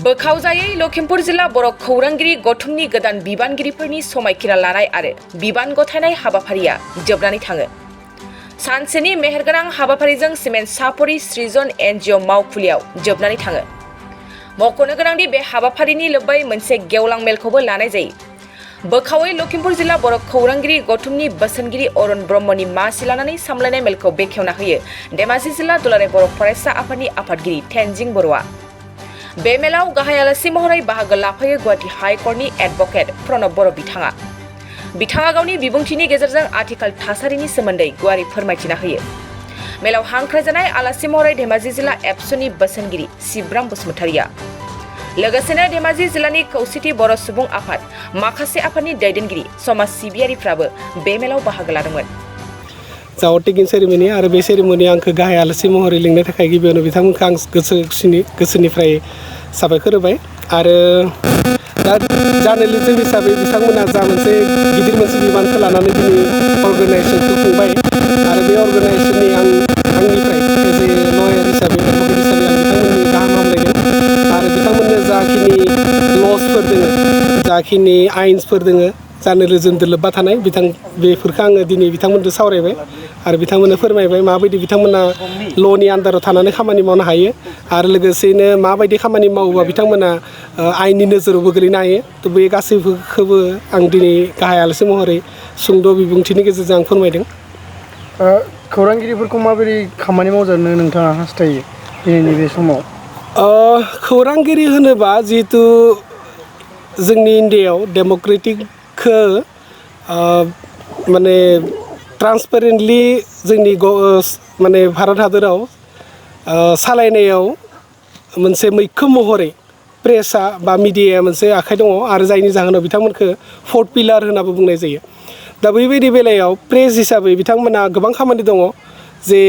बोखावजायै लखिमपुर जिल्ला बर' खौरांगिरि गौथुमनि गोदान बिबानगिरिफोरनि समायखिरा लानाय आरो बिबान गथायनाय हाबाफारिया जोबनानै थाङो। सानसेनि मेहेरगोनां हाबाफारिजों सिमेन्ट सापरि सृजन एनजिअ मावखुलियाव जोबनानै थाङो। मख'नो गोनांदि बे हाबाफारिनि लोब्बायै मोनसे गेवलां मेलखौबो लानाय जायो। बोखावै लखिमपुर जिल्ला बर' खौरांगिरि गौथुमनि बोसोनगिरि अरुण ब्रह्मनि मासि लानानै सामलायनाय मेलखौ बेखेवना होयो धेमाजि जिल्ला दुलाराय बर' फरायसा आफादनि आफादगिरि तेनजिं बर'आ। बे मेलाव गाहाय आलासि महरै बाहागो लाफैयो गुवाहाटी हाइकर्टनि एडभकेट प्रणब बर' बिथाङा गावनि बिबुंथिनि गेजेरजों आथिखाल थासारिनि सोमोन्दै गुवारै फोरमायथिना होयो। मेलाव हांख्रायजानाय आलासि महरै धेमाजि जिल्ला एबसुनि बोसोनगिरि शिबराम बसुमतारिया लोगोसेनो धेमाजि जिल्लानि खौसेथि बर' सुबुं आफाद माखासे आफादनि दैदेनगिरि समाज सिबियारिफ्राबो बे मेलाव बाहागो लादोंमोन। जावटिगिं सेरेमनि आरो बे सेरेमनियाव आंखौ गाहाय आलासि महरै लिंनो थाखाय गिबियावनो बिथांमोनखौ आं गोसोनिफ्राय साबायखर होबाय आरो दा जार्नालिजम हिसाबै बिथांमोना जा मोनसे गिदिर मोनसे बिबानखौ लानानै दिनै अर्गानाइजेसनखौ खुंबाय आरो बे अर्गानाइजेसननि आंनिफ्राय एज ए लयार हिसाबै एडभकेट हिसाबै आं बिथांमोननि गाहाम हामलायदों आरो बिथांमोननो जाखिनि लसफोर दोङो जाखिनि आइन्सफोर दोङो जार्नालिजमजों लोब्बा थानाय बेफोरखौ आङो दिनै बिथांमोनजों सावरायबाय आरो बिथांमोननो फोरमायबाय माबायदि बिथांमोना ल'नि आन्दाराव थानानै खामानि मावनो हायो आरो लोगोसेनो माबायदि खामानि मावोबा बिथांमोना आयेननि नोजोरावबो गोलैनो हायो। थ' बे गासैबोखौबो आं दिनै गाहाय आलासि महरै सुंद' बिबुंथिनि गेजेरजों आं फोरमायदों। खौरांगिरिफोरखौ माबोरै खामानि मावजानो नोंथाङा हास्थायो दिनैनि बे समाव? खौरांगिरि होनोबा जिहेथु जोंनि इन्डियायाव डेम'क्रेटिकखौ माने ट्रान्सपेरेन्टलि जोंनि माने भारत हादराव सालायनायाव मोनसे मैखोम महरै प्रेसआ बा मिडियाया मोनसे आखाइ दङ आरो जायनि जाहोनाव बिथांमोनखौ फोर्थ पिलार होनाबो बुंनाय जायो। दा बेबायदि बेलायाव प्रेस हिसाबै बिथांमोना गोबां खामानि दङ जे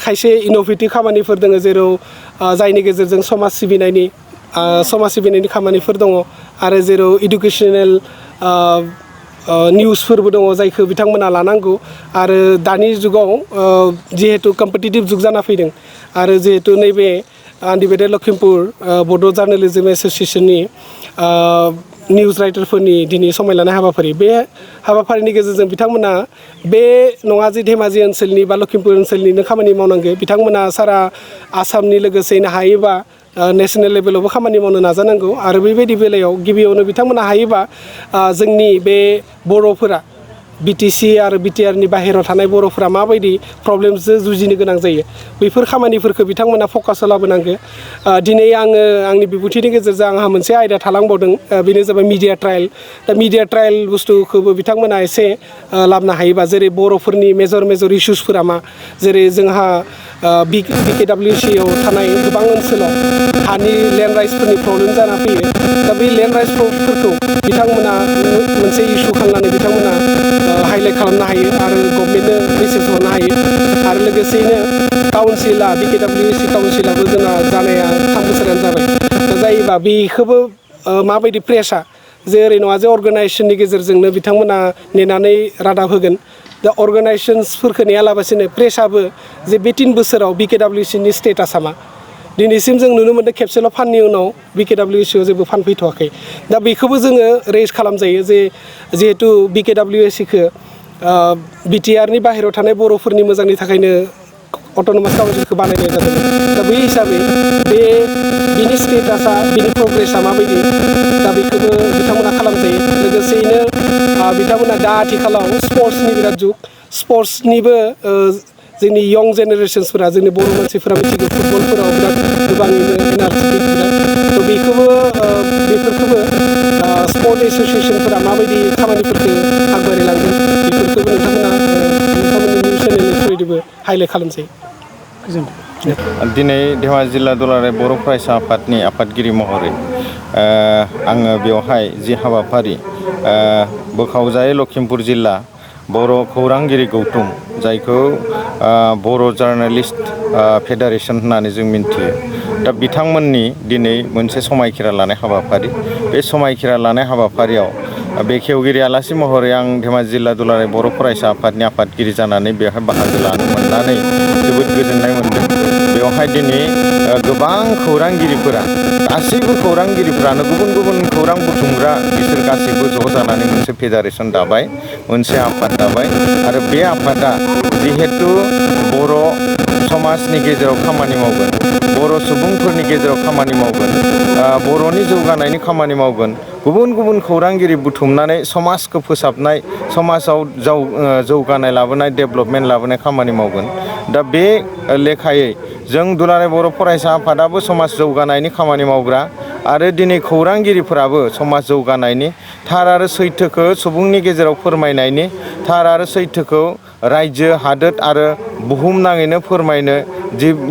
खायसे इन'भेटिभ खामानिफोर दङ जेराव जायनि गेजेरजों समाज सिबिनायनि खामानिफोर दङ आरो जेराव इडुकेसनेल निउसफोरबो दङ जायखौ बिथांमोना लानांगौ आरो दानि जुगाव जिहेतु कम्पिटिटिभ जुग जाना फैदों आरो जिहेतु नैबे आनडिभाइडेड लखिमपुर बड' जार्नालिजम एस'सिएशननि निउस राइटारफोरनि दिनै समाय लानाय हाबाफारि बे हाबाफारिनि गेजेरजों बिथांमोना बे नङा जे धेमाजि ओनसोलनि बा लखिमपुर ओनसोलनिनो खामानि मावनांगौ बिथांमोना सारा आसामनि लोगोसेनो हायोबा नेसनेल लेभेलावबो खामानि मावनो नाजानांगौ आरो बेबायदि बेलायाव गिबियावनो बिथांमोना हायोबा जोंनि बे बर'फोरा बिटिसि आरो बिटिआरनि बाहेरायाव थानाय बर'फोरा माबायदि प्रब्लेमजों जुजिनो गोनां जायो बैफोर खामानिफोरखौ बिथांमोना फकासाव लाबोनांगौ। दिनै आङो आंनि बिबुंथिनि गेजेरजों आंहा मोनसे आयदा थालांबावदों बेनो जाबाय मिडिया ट्रायल। दा मिडिया ट्रायल बुस्थुखौबो बिथांमोना एसे लाबोनो हायोबा जेरै बर'फोरनि मेजर इस्युसफोरा मा जेरै जोंहा BKWCआव थानाय गोबां ओनसोलाव हानि लेन्ड राइट्सफोरनि प्रब्लेम जाना फैयो। दा बै लेन्ड राइट्सफोरखौ बिथांमोना मोनसे इस्यु खालामनानै बिथांमोना हाइलाइट खालामनो हायो आरो गभर्नमेन्टनो मेसेज हरनो हायो आरो लोगोसेयैनो काउन्सिला BKWC काउन्सिलाबो जोंना जानाया 3 बोसोरानो जाबाय। दा जायोबा बेखौबो माबायदि प्रेसआ जे ओरै नङा जे अर्गानाइजेसननि गेजेरजोंनो बिथांमोना नेनानै रादाब होगोन। दा अर्गानाइजेसनसफोरखौ नेयालाबासिनो प्रेसआबो जे बे 3 बोसोराव BKWCनि स्टेटासा मा दिनैसिम जों नुनो मोन्दों खेबसेल' फाननि उनाव BKWCआव जेबो फान फैथ'वाखै। दा बेखौबो जोङो रेज खालामजायो जे जिहेथु BKWCखौ बिटिआरनि बाहेरायाव थानाय बर'फोरनि मोजांनि थाखायनो अट'नमास काउन्सिलखौ बानायनाय जादों। दा बै हिसाबै बिनि स्टेटासा बिनि प्रग्रेसा माबायदि दा बेखौबो बिथांमोना खालामजायो। लोगोसेयैनो बिथांमोना दा आथिखालाव स्पर्ट्सनि बिराद जुग स्पर्ट्सनिबो जोंनि यं जेनेरेसन्सफोरा जोंनि बर' मानसिफोरा मिथिगौ फुटबलफोराव बिराद गोबाङैनो एनार्जेटिक बिराद थ' बेफोरखौबो स्पर्ट एस'सिएसनफोरा माबायदि खामानिफोरखौ आगबारिलांगोन बेफोरखौबो नोंथांमोननि निउस चेनेलनि थ्रुयैबो हाइलाइट खालामजायो। गोजोन्थों। दिनै धेमाजि जिल्ला दुलाराय बर' फरायसा आफादनि आफादगिरि महरै आङो बेवहाय जि हाबाफारि बोखावजायै लखिमपुर जिल्ला बर' खौरांगिरि गौथुम जायखौ बर' जार्नालिस्ट फेडारेसन होननानै जों मिन्थियो। दा बिथांमोननि दिनै मोनसे समायखिरा लानाय हाबाफारि बे समायखिरा लानाय हाबाफारियाव बेखेवगिरि आलासि महरै आं धेमाजि जिल्ला दुलाराय बर' फरायसा आफादनि आफादगिरि जानानै बेवहाय बाहागो लानो मोननानै जोबोद गोजोननाय मोनदों। बेवहाय दिनै गोबां खौरांगिरिफोरा गासैबो खौरांगिरिफ्रानो गुबुन गुबुन खौरां बुथुमग्रा बिसोर गासैबो ज' जानानै मोनसे फेडारेसन दाबाय मोनसे आफाद दाबाय आरो बे आफादा जिहेतु बर' समाजनि गेजेराव खामानि मावगोन बर' सुबुंफोरनि गेजेराव खामानि मावगोन बर'नि जौगानायनि खामानि मावगोन गुबुन गुबुन खौरांगिरि बुथुमनानै समाजखौ फोसाबनाय समाजाव जौगानाय लाबोनाय डेभेलपमेन्ट लाबोनाय खामानि मावगोन दा बे लेखायै जों दुलाराय बर' फरायसा आफादाबो समाज जौगानायनि खामानि मावग्रा आरो दिनै खौरांगिरिफोराबो समाज जौगानायनि थार आरो सैथोखौ सुबुंनि गेजेराव फोरमायनायनि थार आरो सैथोखौ रायजो हादोर आरो बुहुमनाङैनो फोरमायनो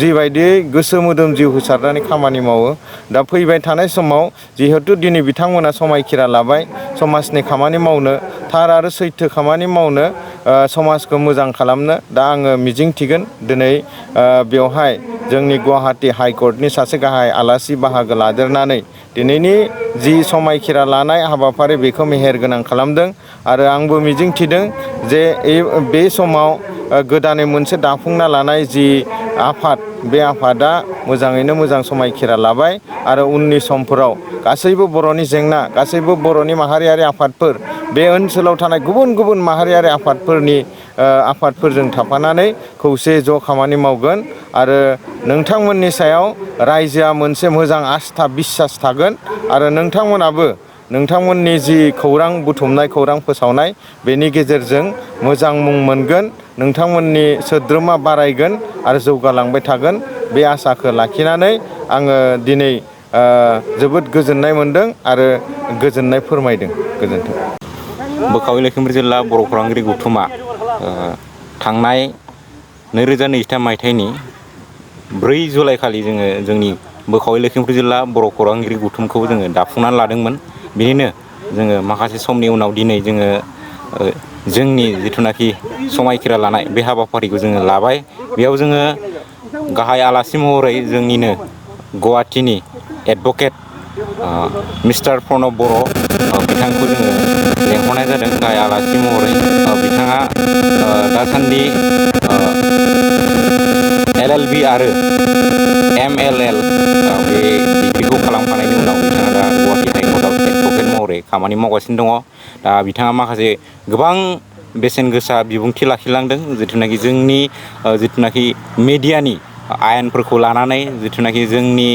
जिबायदि गोसो मोदोम जिउ होसारनानै खामानि मावो दा फैबाय थानाय समाव जिहेतु दिनै बिथांमोना समायखिरा लाबाय समाजनि खामानि मावनो थार आरो सैथो खामानि मावनो समाजखौ मोजां खालामनो दा आङो मिजिंथिगोन दिनै बेवहाय जोंनि गुवाहाटि हाइकर्टनि सासे गाहाय आलासि बाहागो लादेरनानै दिनैनि जि समायखिरा लानाय हाबाफारि बेखौ मेहेरगोनां खालामदों आरो आंबो मिजिंथिदों जे बे समाव गोदानै मोनसे दाफुंना लानाय जि आफाद बे आफादा मोजाङैनो मोजां समायखिरा लाबाय आरो उननि समफोराव गासैबो बर'नि जेंना गासैबो बर'नि माहारियारि आफादफोर बे ओनसोलाव थानाय गुबुन गुबुन माहारियारि आफादफोरजों थाफानानै खौसे ज' खामानि मावगोन आरो नोंथांमोननि सायाव रायजोआ मोनसे मोजां आस्था बिसास थागोन आरो नोंथांमोनाबो नोंथांमोननि जि खौरां बुथुमनाय खौरां फोसावनाय बेनि गेजेरजों मोजां मुं मोनगोन नोंथांमोननि सोद्रोमा बारायगोन आरो जौगालांबाय थागोन बे आसाखौ लाखिनानै आङो दिनै जोबोद गोजोननाय मोनदों आरो गोजोननाय फोरमायदों गोजोन्थों। बोखावै लखिमपुर जिल्ला बर' खौरांगिरि गौथुमा थांनाय 2023 मायथाइनि 4 जुलाइ खालि जोङो जोंनि बोखावै लखिमपुर जिल्ला बर' खौरांगिरि गौथुमखौ जोङो दाफुंनानै लादोंमोन बिनिनो जोङो माखासे समनि उनाव दिनै जोङो जोंनि जिथुनाखि समायखिरा लानाय बे हाबाफारिखौ जोङो लाबाय बेयाव जोङो गाहाय आलासि महरै जोंनिनो गुवाहाटीनि एडभकेट मिस्टार प्रणब बर' बिथांखौ जोङो लेंहरनाय जादों गाहाय आलासि महरै बिथाङा दासान्दि LLB आरो MLL बे डिग्रिखौ खालामखांनायनि उनाव बिथाङा दा गुवाहाटी हाइकर्टआव एडभकेट महरै खामानि मावगासिनो दङ दा बिथाङा माखासे गोबां बेसेन गोसा बिबुंथि लाखिलांदों जिथुनाखि जोंनि जिथुनाखि मेडियानि आयेनफोरखौ लानानै जिथुनाखि जोंनि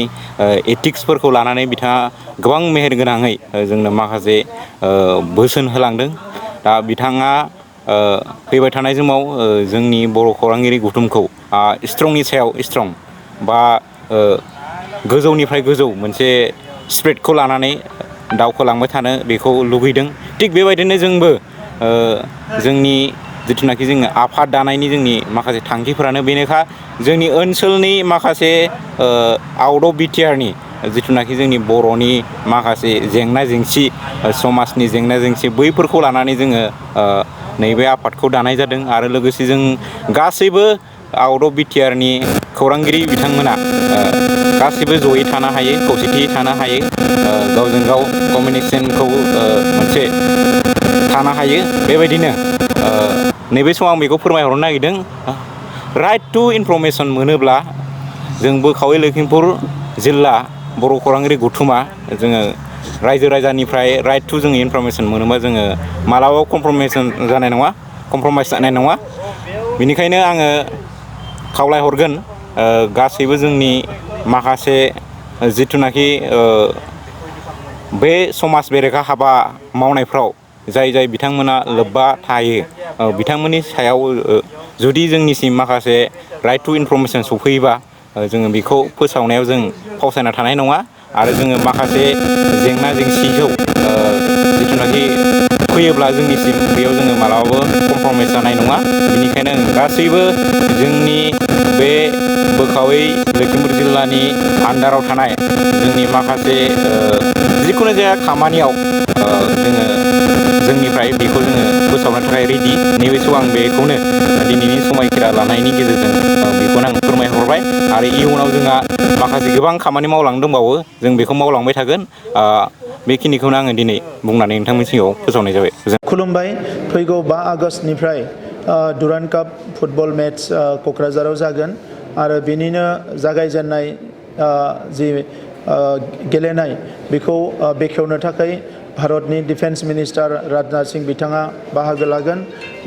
एथिक्सफोरखौ लानानै बिथाङा गोबां मेहेरगोनाङै जोंनो माखासे बोसोन होलांदों दा बिथाङा फैबाय थानाय समाव जोंनि बर' खौरांगिरि गौथुमखौ स्ट्रंनि सायाव स्ट्रं बा गोजौनिफ्राय गोजौ मोनसे स्पिरिटखौ लानानै दावखोलांबाय थानो बेखौ लुगैदों थिग बेबायदिनो जोंबो जोंनि जिथुनाखि जोङो आफाद दानायनि जोंनि माखासे थांखिफोरानो बेनोखा जोंनि ओनसोलनि माखासे आउट अफ बिटिआरनि जिथुनाखि जोंनि बर'नि माखासे जेंना जेंसि समाजनि जेंना जेंसि बैफोरखौ लानानै जोङो नैबे आफादखौ दानाय जादों आरो लोगोसे जों गासैबो आउट अफ बिटिआरनि खौरांगिरि बिथांमोना गासैबो जयै थानो हायो खौसेथियै थानो हायो गावजों गाव कमिउनिकेसनखौ मोनसे थानो हायो बेबायदिनो नैबे समाव आं बेखौ फोरमायहरनो नागिरदों राइट टु इनफरमेसन मोनोब्ला जों बोखावै लखिमपुर जिल्ला बर' खौरांगिरि गौथुमा जोङो रायजो राजानिफ्राय राइट टु जोङो इनफरमेसन मोनोबा जोङो मालाबाबो कमप्रमाइस जानाय नङा बेनिखायनो आङो खावलायहरगोन गासैबो जोंनि माखासे जिथुनाखि बे समाज बेरेखा हाबा मावनायफ्राव जाय बिथांमोना लोब्बा थायो बिथांमोननि सायाव जुदि जोंनिसिम माखासे राइट टु इनफरमेसन सफैयोबा जोङो बेखौ फोसावनायाव जों फावसायना थानाय नङा आरो जोङो माखासे जेंना जेंसिखौ जिथुनाखि फैयोब्ला जोंनिसिम बेयाव जोङो मालाबाबो कमप्रमाइस जानाय नङा बेनिखायनो गासैबो जोंनि बे बोखावै लखिमपुर जिल्लानि आन्दाराव थानाय जोंनि माखासे जिखुनु जाया खामानियाव जोङो जोंनिफ्राय बेखौ जोङो फोसावनो थाखाय रेडि नैबे समाव आं बेखौनो दिनैनि समायखिरा लानायनि गेजेरजों बेखौनो आं फोरमायहरबाय आरो इयुनाव जोंहा माखासे गोबां खामानि मावलांनो दंबावो जों बेखौ मावलांबाय थागोन बेखिनिखौनो आङो दिनै बुंनानै नोंथांमोननि सिगाङाव फोसावनाय जाबाय खुलुमबाय फैगौ 5 आगष्टनिफ्राय डुरान्ड काप फुटबल मेट्च क'क्राझाराव जागोन आरो बेनिनो जागायजेननाय जि गेलेनाय बेखौ बेखेवनो थाखाय भारतनि डिफेन्स मिनिस्टार राजनाथ सिंह बिथाङा बाहागो लागोन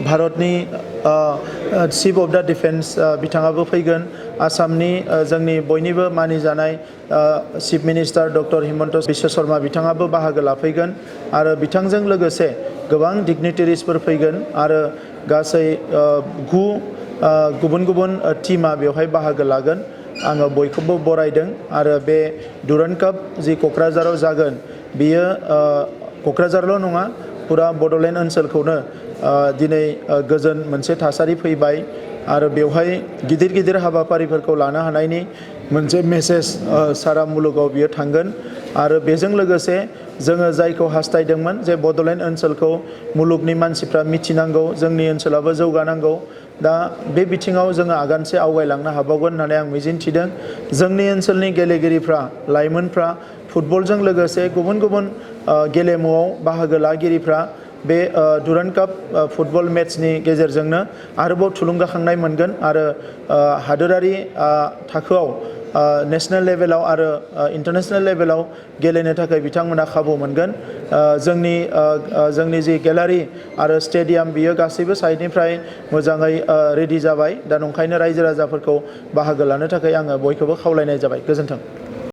भारतनि चिफ अफ द डिफेन्स बिथाङाबो फैगोन आसामनि जोंनि बयनिबो मानिजानाय chief minister doctor Himanta Biswa Sarma बिथाङाबो बाहागो लाफैगोन आरो बिथांजों लोगोसे गोबां डिगनिटारिसफोर फैगोन आरो गासै 9 गुबुन गुबुन टीमा बेवहाय बाहागो लागोन आङो बयखौबो बरायदों आरो बे डुरान्ड काप जि क'क्राझाराव जागोन बियो क'क्राझारल' नङा पुरा बड'लेण्ड ओनसोलखौनो दिनै गोजोन मोनसे थासारि फैबाय आरो बेवहाय गिदिर गिदिर हाबाफारिफोरखौ लानो हानायनि मोनसे मेसेज सारा मुलुगाव बियो थांगोन आरो बेजों लोगोसे जोङो जायखौ हास्थायदोंमोन जे बड'लेण्ड ओनसोलखौ मुलुगनि मानसिफ्रा मिथिनांगौ जोंनि ओनसोलाबो जौगानांगौ दा बे बिथिङाव जोङो आगानसे आवगायलांनो हाबावगोन होननानै आं मिजिंथिदों जोंनि ओनसोलनि गेलेगिरिफ्रा लाइमोनफ्रा फुटबलजों लोगोसे गुबुन गुबुन गेलेमुआव बाहागो लागिरिफ्रा बे डुरान्ड काप फुटबल मेट्सनि गेजेरजोंनो आरोबाव थुलुंगाखांनाय मोनगोन आरो हादोरारि थाखोआव नेशनेल लेभेलाव आरो इन्टारनेशनेल लेभेलाव गेलेनो थाखाय बिथांमोना खाबु मोनगोन जोंनि जि गेलारि आरो स्टेडियाम बियो गासैबो साइडनिफ्राय मोजाङै रेडि जाबाय दा नंखायनो रायजो राजाफोरखौ बाहागो लानो थाखाय आङो बयखौबो खावलायनाय जाबाय गोजोन्थों